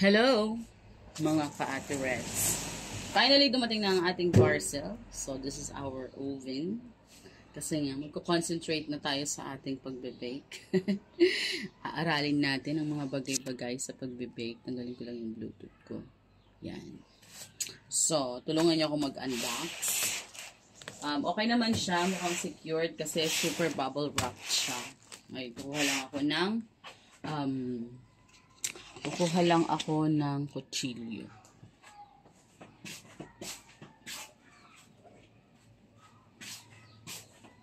Hello, mga ka-Ate Reds. Finally, dumating na ang ating parcel. So, this is our oven. Kasi nga, magko-concentrate na tayo sa ating pagbe-bake. Aaralin natin ang mga bagay-bagay sa pagbe-bake. Tanggalin ko lang yung Bluetooth ko. Yan. So, tulungan niyo ako mag-unbox. Okay naman siya. Mukhang secured kasi super bubble wrapped siya. Ay, kukuha lang ako ng kutsilyo.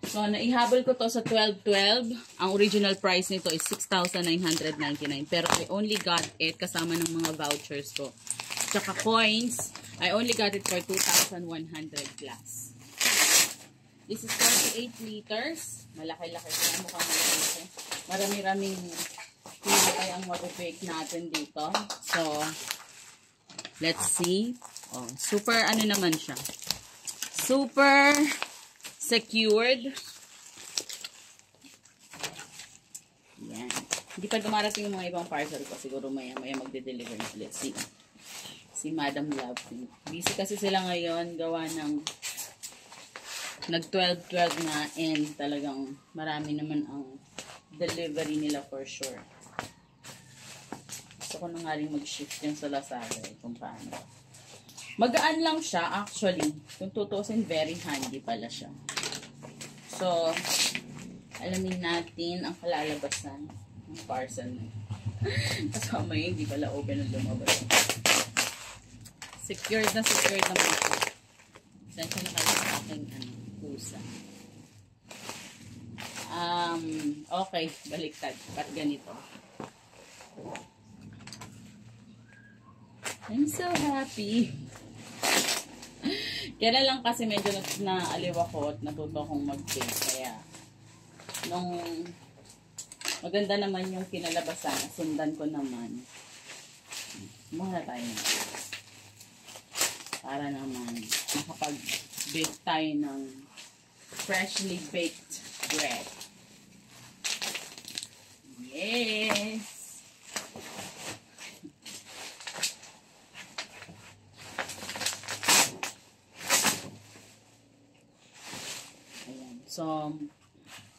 So, naihabol ko to sa 12.12. Ang original price nito is 6,999. Pero I only got it kasama ng mga vouchers ko. Tsaka coins, I only got it for 2,100 plus. This is 48 liters. Malaki-laki siya. Mukhang malaki. Marami-raming ay ang mag-bake natin dito. So, let's see. Oh, super ano naman siya. Super secured. Yan. Hindi pa dumarating yung mga ibang parcel ko. Siguro maya magde-deliver. Let's see. Si Madam Love. Busy kasi sila ngayon. Gawa ng nag-12-12 na and talagang marami naman ang delivery nila for sure. Gusto ko na nga rin mag-shift yan sa Lazada kung paano. Magaan lang siya actually. Kung tutusin, very handy pala siya. So, alamin natin ang kalalabasan ng parcel na. Kasama yun, hindi pala open ang lumabas. Secured na mga. Sensya na kayo sa aking pusa. Okay, baliktad. Ba't ganito? I'm so happy. Kaya lang kasi medyo naaliw ako at natuto akong mag-bake. Kaya, nung maganda naman yung kinalabasan, sundan ko naman. Muna tayo na. Para naman makapag-bake tayo ng freshly baked bread. Yes! So,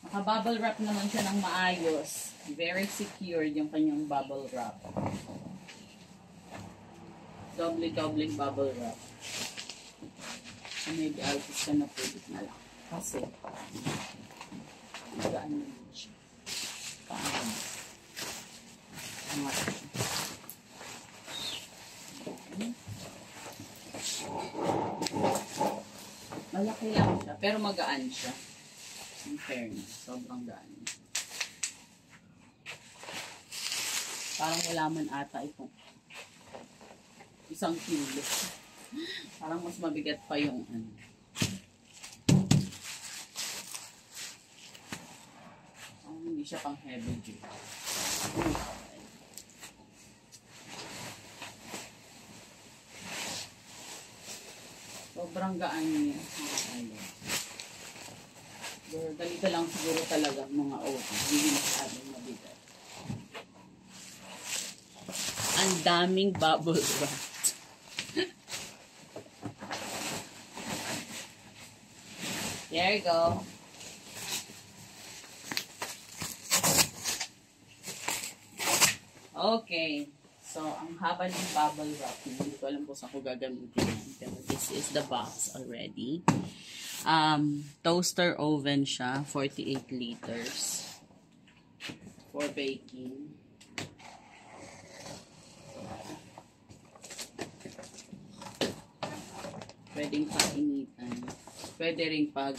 naka-bubble wrap naman siya ng maayos. Very secured yung kanyang bubble wrap. Doubling bubble wrap. So, maybe I'll just gonna put it na lang. Kasi, magaan naman siya. Paano? Angat siya. Malaki lang siya, pero magaan siya. In fairness, sobrang gaan. Parang wala man ata itong 1 kilo. Parang mas mabigat pa yung hindi siya pang heavy duty. Sobrang gaan niya. Ganito lang siguro talaga mga oven. Hindi masyadong mabigat. Ang daming bubble wrap. There you go. Okay. So, ang haba ng bubble wrap. Hindi ko alam kung saan ko gagamitin yan. Pero this is the box already. Toaster oven siya. 48 liters. For baking. Pwedeng painitan. Pwede rin pag...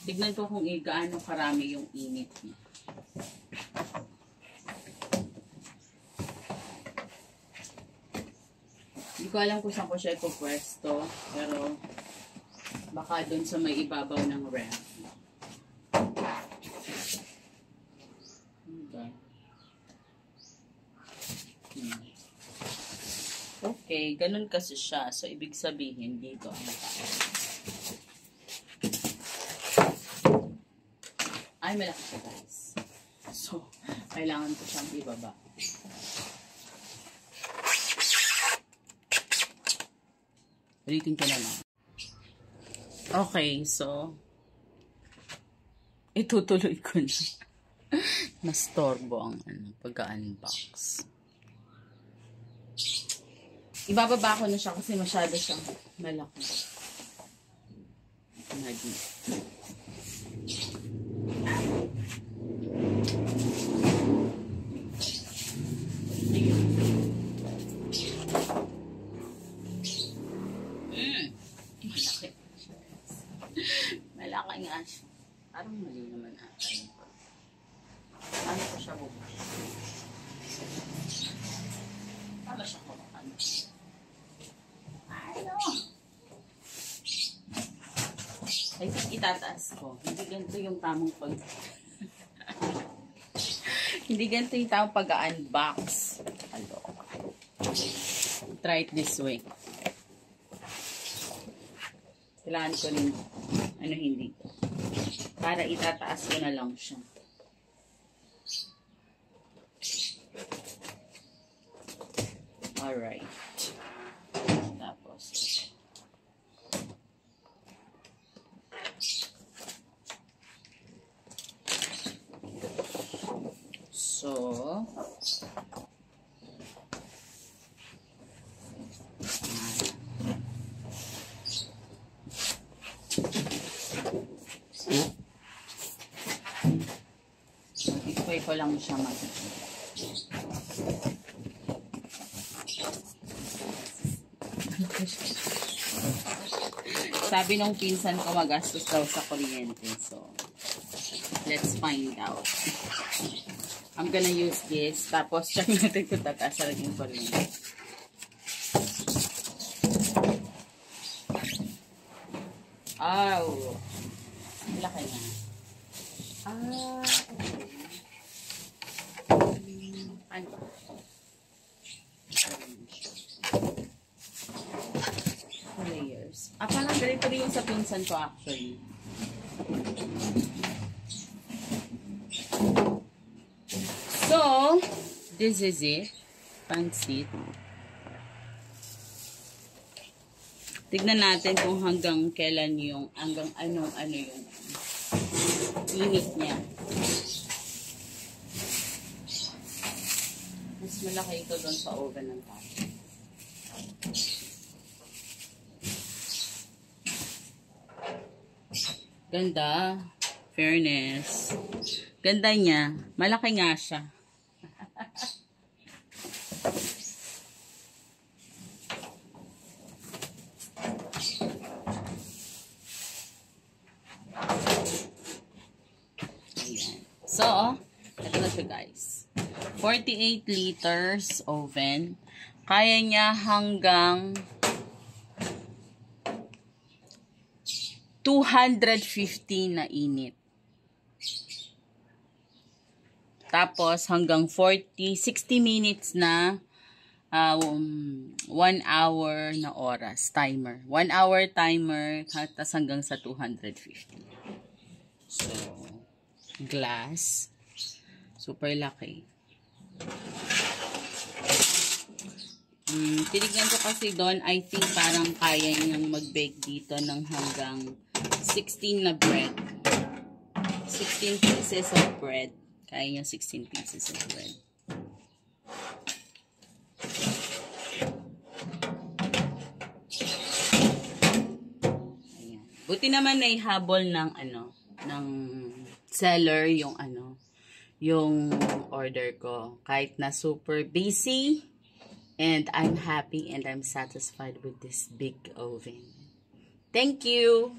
Tignan ko kung gaano karami yung init niya. Hindi ko alam kung saan ko siya ipupwesto. Pero... baka dun sa may ibabaw ng ref. Okay, ganun kasi siya. So, ibig sabihin, dito ang ay, malaki siya guys. So, kailangan ko siyang ibaba. Ulitin ko na lang. Okay, so, itutuloy ko na. Nastorbo ang pag-unbox. Ibababa ko na siya kasi masyado siyang malaki. Malaki. Malaki nga siya. Parang mali naman ata. Ano ko siya bukas? Paano siya kumakan? Ano? Ay, itataas ko. Hindi ganito yung tamang pag... Hindi ganito yung tamang pag-unbox. Hello. Try it this way. Kailangan ko rin, hindi. Para itataas ko na lang siya. Alright. Tapos. So. Ipay ko lang siya Sabi nung pinsan ko magastos daw sa kuryente. So, let's find out. I'm gonna use this. Tapos, check natin kung tataas sa laging kuryente. Oh. Laki na. Ano ba? Layers. Parang ganito rin yung sa pinsan ko actually. So, this is it. Pansit. Tignan natin kung hanggang kailan yung, hanggang ano yung init niya. Mas malaki ito doon sa oven ng tayo. Ganda. Fairness. Ganda niya. Malaki nga siya. So, ito na siya guys. 48 liters oven. Kaya niya hanggang 250 na init. Tapos hanggang 60 minutes na 1 hour na oras. Timer. 1 hour timer. Tapos hanggang sa 250. So, glass. Super laki. Tinignan ko kasi doon, I think parang kaya niyang mag-bake dito ng hanggang 16 na bread. 16 pieces of bread. Kaya niya 16 pieces of bread. Ayan. Buti naman na ihabol ng ng seller yung yung order ko. Kahit na super busy, and I'm happy and I'm satisfied with this big oven. Thank you!